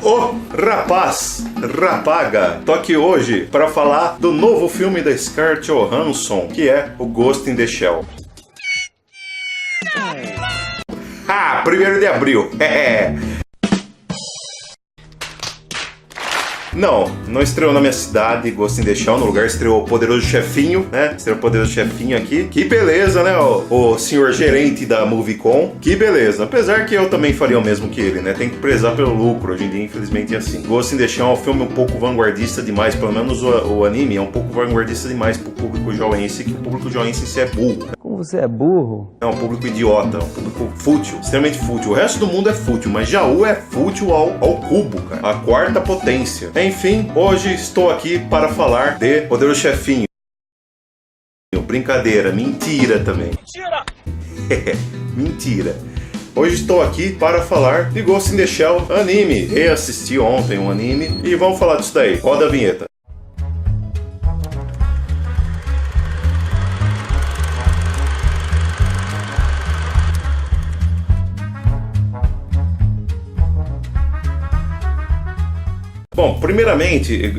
Ô rapaz, rapaga, tô aqui hoje para falar do novo filme da Scarlett Johansson, que é o Ghost in the Shell. 1º de abril, Não estreou na minha cidade Ghost in the Shell, no lugar estreou o Poderoso Chefinho, né? Estreou o Poderoso Chefinho aqui. Que beleza, né? O senhor gerente da Movicon. Que beleza. Apesar que eu também faria o mesmo que ele, né? Tem que prezar pelo lucro. Hoje em dia, infelizmente, é assim. Ghost in the Shell é um filme um pouco vanguardista demais. Pelo menos o anime é um pouco vanguardista demais pro público joense, que o público joense em si é burro. Como você é burro? É um público idiota, um público fútil, extremamente fútil. O resto do mundo é fútil, mas Jaú é fútil ao cubo, cara. A 4ª potência. Enfim, hoje estou aqui para falar de Poderoso Chefinho. Brincadeira, mentira também. Mentira! Mentira. Hoje estou aqui para falar de Ghost in the Shell anime. Reassisti ontem um anime e vamos falar disso daí. Roda a vinheta. Bom, primeiramente,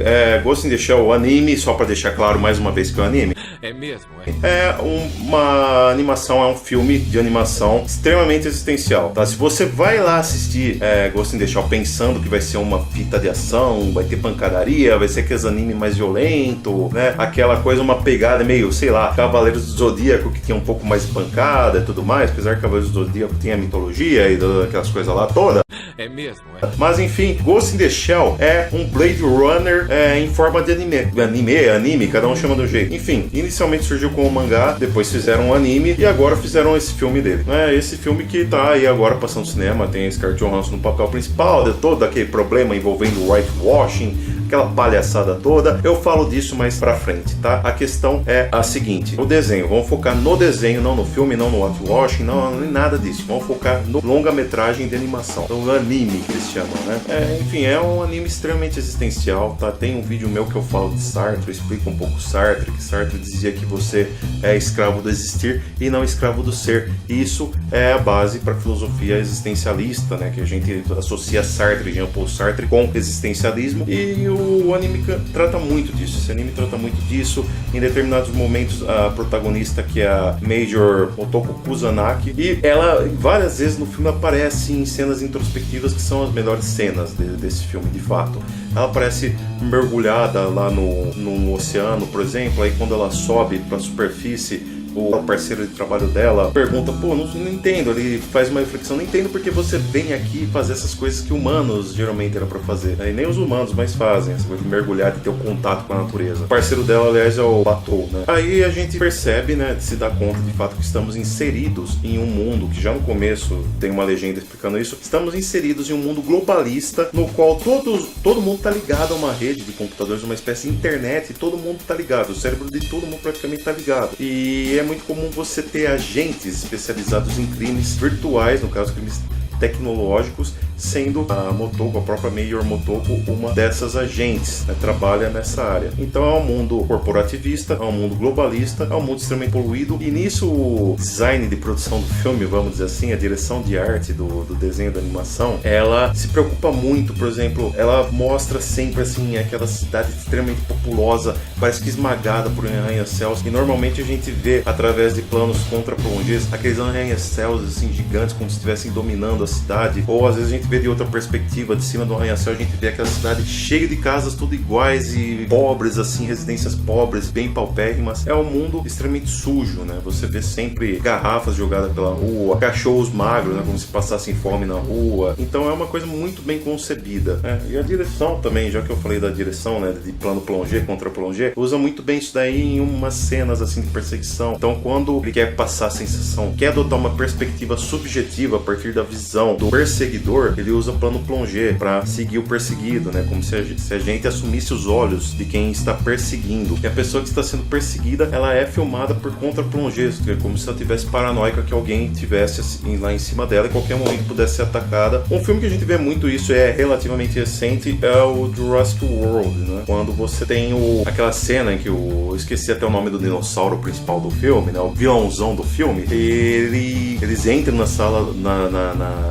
Ghost in the Shell, o anime, só para deixar claro mais uma vez que o anime é mesmo, é uma animação, é um filme de animação extremamente existencial, tá? Se você vai lá assistir Ghost in the Shell pensando que vai ser uma fita de ação, vai ter pancadaria, vai ser aqueles anime mais violento, né? Aquela coisa, uma pegada meio, sei lá, Cavaleiros do Zodíaco, que tinha um pouco mais de pancada e tudo mais, apesar que Cavaleiros do Zodíaco tem a mitologia e aquelas coisas lá toda. É mesmo, Mas enfim, Ghost in the Shell é um Blade Runner em forma de anime, cada um chama de um jeito. Enfim, inicialmente surgiu como mangá, depois fizeram um anime e agora fizeram esse filme dele. Esse filme que tá aí agora passando no cinema, tem a Scarlett Johansson no papel principal, de todo aquele problema envolvendo whitewashing, aquela palhaçada toda. Eu falo disso mais pra frente, tá? A questão é a seguinte: o desenho, vamos focar no desenho, não no filme, não no whitewashing, não nem nada disso. Vamos focar no longa-metragem de animação, no anime que eles chamam, né? Enfim, é um anime extremamente existencial, tá? Tem um vídeo meu que eu falo de Sartre, eu explico um pouco Sartre, que Sartre dizia que você é escravo do existir e não escravo do ser. E isso é a base para a filosofia existencialista, né? Que a gente associa Sartre, Jean-Paul Sartre, com existencialismo, e o anime trata muito disso. Esse anime trata muito disso. Em determinados momentos, a protagonista, que é a Major Motoko Kusanagi, e ela várias vezes no filme aparece em cenas introspectivas que são as melhores cenas desse filme, de fato. Ela aparece mergulhada lá no oceano, por exemplo, aí quando ela sobe para a superfície, o parceiro de trabalho dela pergunta, não entendo, ele faz uma reflexão, não entendo porque você vem aqui fazer essas coisas que humanos geralmente eram pra fazer, e nem os humanos mais fazem, essa coisa de mergulhar, de ter um contato com a natureza. O parceiro dela, aliás, é o Batou, né? Aí a gente percebe, né, se dá conta de fato que estamos inseridos em um mundo, que já no começo tem uma legenda explicando isso, estamos inseridos em um mundo globalista, no qual todo mundo tá ligado a uma rede de computadores, uma espécie de internet, e todo mundo tá ligado, o cérebro de todo mundo praticamente tá ligado, e é muito comum você ter agentes especializados em crimes virtuais, no caso crimes tecnológicos, sendo a Motoko, a própria Major Motoko, uma dessas agentes, né, trabalha nessa área. Então é um mundo corporativista, é um mundo globalista, é um mundo extremamente poluído, e nisso o design de produção do filme, vamos dizer assim, a direção de arte do desenho da animação, ela se preocupa muito, por exemplo, ela mostra sempre assim aquela cidade extremamente populosa, parece que esmagada por arranha-céus, e normalmente a gente vê através de planos contra-plongés aqueles arranha-céus assim gigantes, como se estivessem dominando a cidade, ou às vezes a gente vê de outra perspectiva, de cima do arranha-céu, a gente vê aquela cidade cheia de casas tudo iguais e pobres, assim, residências pobres, bem paupérrimas. É um mundo extremamente sujo, né? Você vê sempre garrafas jogadas pela rua, cachorros magros, né? Como se passassem fome na rua. Então é uma coisa muito bem concebida, né? E a direção também, já que eu falei da direção, né? De plano plongé contra plongé, usa muito bem isso daí em umas cenas, assim, de perseguição. Então quando ele quer passar a sensação, quer adotar uma perspectiva subjetiva a partir da visão do perseguidor, ele usa plano plongé para seguir o perseguido, né? Como se a gente assumisse os olhos de quem está perseguindo. E a pessoa que está sendo perseguida, ela é filmada por contra-plongés, como se ela tivesse paranoica que alguém tivesse assim, lá em cima dela e qualquer momento pudesse ser atacada. Um filme que a gente vê muito isso, é relativamente recente, é o Jurassic World, né? Quando você tem aquela cena em que eu esqueci até o nome do dinossauro principal do filme, né? O vilãozão do filme, eles entram na sala,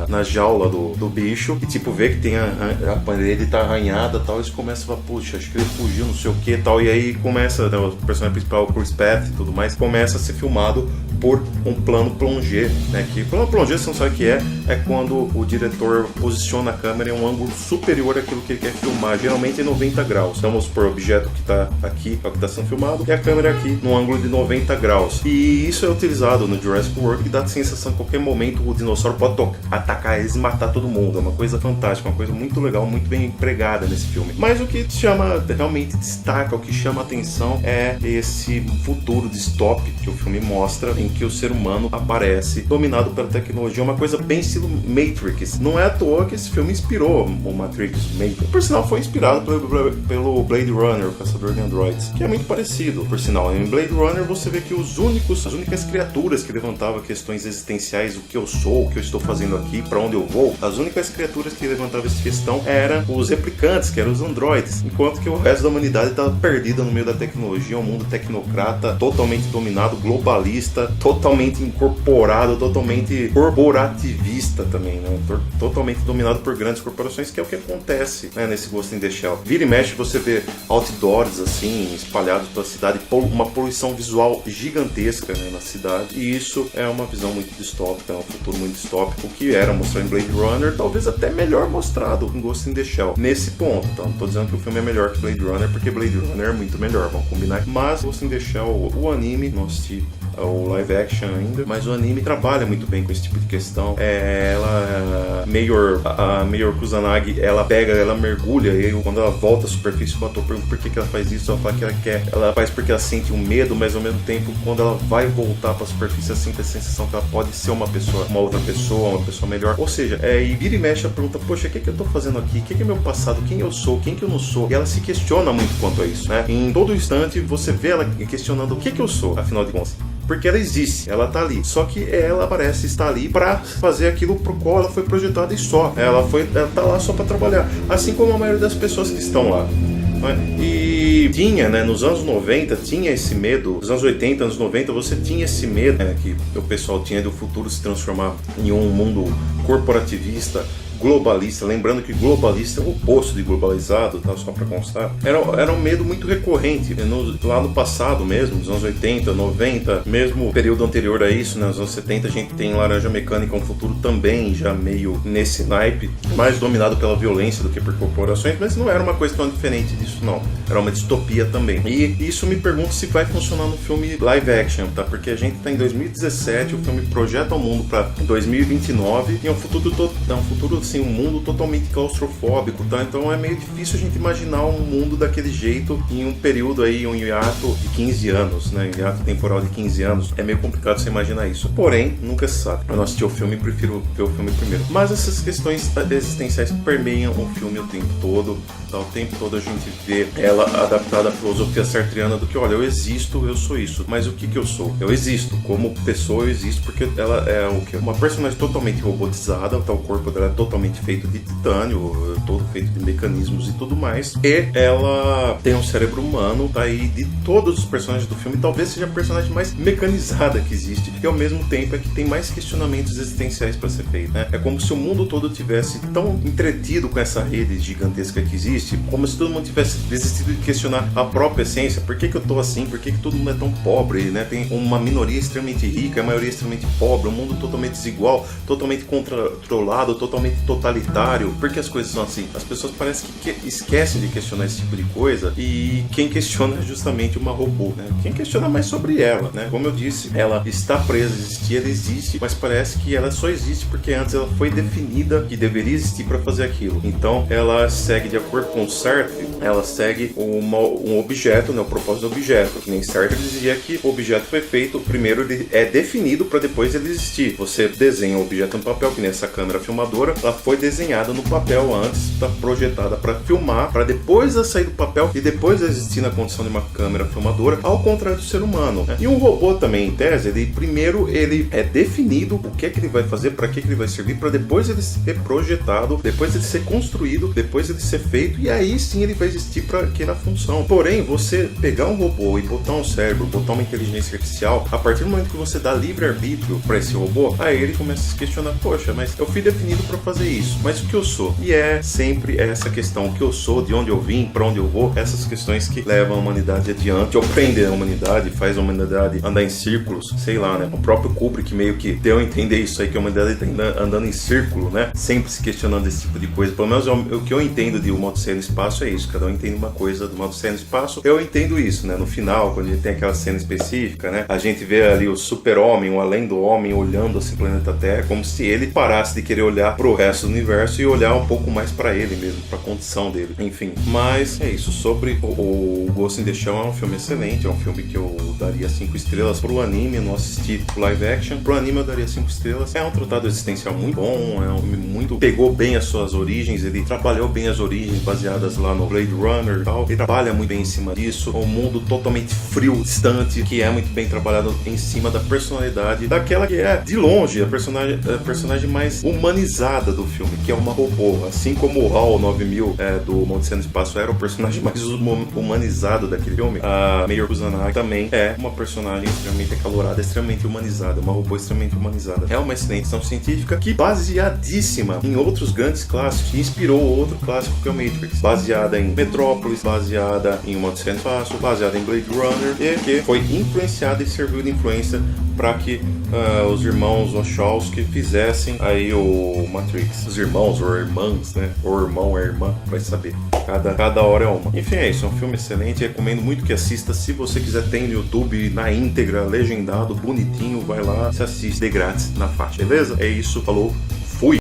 na jaula do bicho e tipo vê que tem a parede tá arranhada e tal, eles começam a falar, puxa, acho que ele fugiu, não sei o que e tal, e aí começa, né, o personagem principal, o Chris Pratt e tudo mais, começa a ser filmado por um plano plongé, né, que plano plongé, você não sabe o que é quando o diretor posiciona a câmera em um ângulo superior àquilo que ele quer filmar, geralmente em 90 graus. Então vamos supor, o objeto que está aqui, é o que está sendo filmado, e a câmera aqui num ângulo de 90 graus. E isso é utilizado no Jurassic World, que dá a sensação que a qualquer momento o dinossauro pode atacar eles e matar todo mundo. É uma coisa fantástica, uma coisa muito legal, muito bem empregada nesse filme. Mas o que chama, realmente destaca, o que chama a atenção é esse futuro distópico que o filme mostra, em que o ser humano aparece dominado pela tecnologia, uma coisa bem estilo Matrix. Não é à toa que esse filme inspirou o Matrix. Por sinal, foi inspirado pelo Blade Runner, o Caçador de Androids, que é muito parecido, por sinal. Em Blade Runner você vê que as únicas criaturas que levantavam questões existenciais, o que eu sou, o que eu estou fazendo aqui, para onde eu vou, as únicas criaturas que levantavam essa questão eram os replicantes, que eram os androides, enquanto que o resto da humanidade estava perdida no meio da tecnologia, um mundo tecnocrata, totalmente dominado, globalista, totalmente incorporado, totalmente corporativista também, né? Totalmente dominado por grandes corporações, que é o que acontece, né, nesse Ghost in the Shell. Vira e mexe, você vê outdoors assim, espalhados pela cidade, uma poluição visual gigantesca, né, na cidade, e isso é uma visão muito distópica, é um futuro muito distópico, que era mostrado em Blade Runner, talvez até melhor mostrado em Ghost in the Shell, nesse ponto. Então, não tô dizendo que o filme é melhor que Blade Runner, porque Blade Runner é muito melhor, vamos combinar, mas Ghost in the Shell, o anime, não assisti o live action ainda, mas o anime trabalha muito bem com esse tipo de questão. A Mayor Kusanagi, ela mergulha, e aí, quando ela volta à superfície, o ator pergunta por que ela faz isso, ela fala que ela faz porque ela sente um medo, mas ao mesmo tempo, quando ela vai voltar para a superfície, ela sente a sensação que ela pode ser uma outra pessoa, uma pessoa melhor. Ou seja, e vira e mexe, ela pergunta, poxa, o que eu tô fazendo aqui? O que é meu passado? Quem eu sou? Quem que eu não sou? E ela se questiona muito quanto a isso, né? Em todo instante, você vê ela questionando o que eu sou, afinal de contas. Porque ela existe, ela tá ali. Só que ela parece estar ali para fazer aquilo pro qual ela foi projetada e só. Ela tá lá só para trabalhar. Assim como a maioria das pessoas que estão lá. E tinha, né, nos anos 90, tinha esse medo, nos anos 80, anos 90, você tinha esse medo, né, que o pessoal tinha do futuro se transformar em um mundo corporativista, globalista, lembrando que globalista é o oposto de globalizado, tá? Só para constar. Era um medo muito recorrente lá no passado mesmo, nos anos 80, 90, mesmo período anterior a isso, né? Nos anos 70 a gente tem Laranja Mecânica, um futuro também já meio nesse naipe, mais dominado pela violência do que por corporações, mas não era uma coisa tão diferente disso, não. Era uma distopia também. E isso me pergunto se vai funcionar no filme live action, tá? Porque a gente tá em 2017, o filme projeta o mundo para 2029 e é um futuro assim, um mundo totalmente claustrofóbico, tá? Então é meio difícil a gente imaginar um mundo daquele jeito em um período aí, um hiato de 15 anos, né? Um hiato temporal de 15 anos. É meio complicado você imaginar isso. Porém, nunca se sabe. Eu não assisti o filme e prefiro ver o filme primeiro. Mas essas questões existenciais permeiam o filme o tempo todo. Tá? O tempo todo a gente vê ela adaptada à filosofia sartreana do que, olha, eu existo, eu sou isso. Mas o que eu sou? Eu existo. Como pessoa, eu existo porque ela é o quê? Uma personagem totalmente robotizada, tá? O corpo dela é totalmente feito de titânio, todo feito de mecanismos e tudo mais. E ela tem um cérebro humano, tá? E de todos os personagens do filme, talvez seja a personagem mais mecanizada que existe, que ao mesmo tempo é que tem mais questionamentos existenciais para ser feito, né? É como se o mundo todo tivesse tão entretido com essa rede gigantesca que existe, como se todo mundo tivesse desistido de questionar a própria essência. Por que eu tô assim? Por que todo mundo é tão pobre, né? Tem uma minoria extremamente rica, a maioria extremamente pobre, um mundo totalmente desigual, totalmente controlado, totalmente totalitário. Por que as coisas são assim? As pessoas parecem que esquecem de questionar esse tipo de coisa, e quem questiona é justamente uma robô, né? Quem questiona mais sobre ela, né? Como eu disse, ela está presa a existir, ela existe, mas parece que ela só existe porque antes ela foi definida que deveria existir para fazer aquilo. Então ela segue, de acordo com o Sartre, ela segue um objeto, né? O propósito do objeto. Que nem Sartre dizia que o objeto foi feito, primeiro ele é definido para depois ele existir. Você desenha o objeto no papel, que nessa câmera filmadora, ela foi desenhada no papel antes, está projetada para filmar, para depois ela sair do papel e depois existir na condição de uma câmera filmadora, ao contrário do ser humano, né? E um robô também, em tese, primeiro ele é definido o que é que ele vai fazer, para que ele vai servir, para depois ele ser projetado, depois ele ser construído, depois ele ser feito, e aí sim ele vai existir para aquela função. Porém, você pegar um robô e botar um cérebro, botar uma inteligência artificial, a partir do momento que você dá livre-arbítrio para esse robô, aí ele começa a se questionar, poxa, mas eu fui definido para fazer isso, mas o que eu sou? E é sempre essa questão, o que eu sou, de onde eu vim, pra onde eu vou, essas questões que levam a humanidade adiante, que ofendem a humanidade, faz a humanidade andar em círculos, sei lá, né? O próprio Kubrick meio que deu a entender isso aí, que a humanidade tá andando em círculo, né? Sempre se questionando esse tipo de coisa. Pelo menos o que eu entendo de Uma Odisseia no Espaço é isso, cada um entende uma coisa de Uma Odisseia no Espaço. Eu entendo isso, né? No final, quando a gente tem aquela cena específica, né? A gente vê ali o super-homem, o além do homem, olhando assim o planeta Terra, como se ele parasse de querer olhar pro resto do universo e olhar um pouco mais pra ele mesmo, pra condição dele. Enfim, mas é isso. Sobre o Ghost in the Shell, é um filme excelente, é um filme que eu daria 5 estrelas. Pro anime, eu não assisti live action. Pro anime eu daria 5 estrelas. É um tratado existencial muito bom, é um filme muito... pegou bem as suas origens, ele trabalhou bem as origens baseadas lá no Blade Runner e tal. Ele trabalha muito bem em cima disso. Um mundo totalmente frio, distante, que é muito bem trabalhado em cima da personalidade daquela que é, de longe, a personagem mais humanizada do filme, que é uma robô. Assim como o HAL 9000 do Uma Odisseia no Espaço era o personagem mais humanizado daquele filme, a Mayor Kusanagi também é uma personagem extremamente acalorada, extremamente humanizada, uma robô extremamente humanizada. É uma excelente ficção científica que, baseadíssima em outros grandes clássicos, que inspirou outro clássico que é o Matrix, baseada em Metrópolis, baseada em Uma Odisseia no Espaço, baseada em Blade Runner, e que foi influenciada e serviu de influência para que os irmãos Wachowski fizessem aí o Matrix. Os irmãos ou irmãs, né? Ou irmão ou irmã, vai saber. Cada hora é uma. Enfim, é isso. É um filme excelente. Recomendo muito que assista. Se você quiser, tem no YouTube, na íntegra, legendado, bonitinho. Vai lá, se assiste de grátis na faixa. Beleza? É isso. Falou. Fui.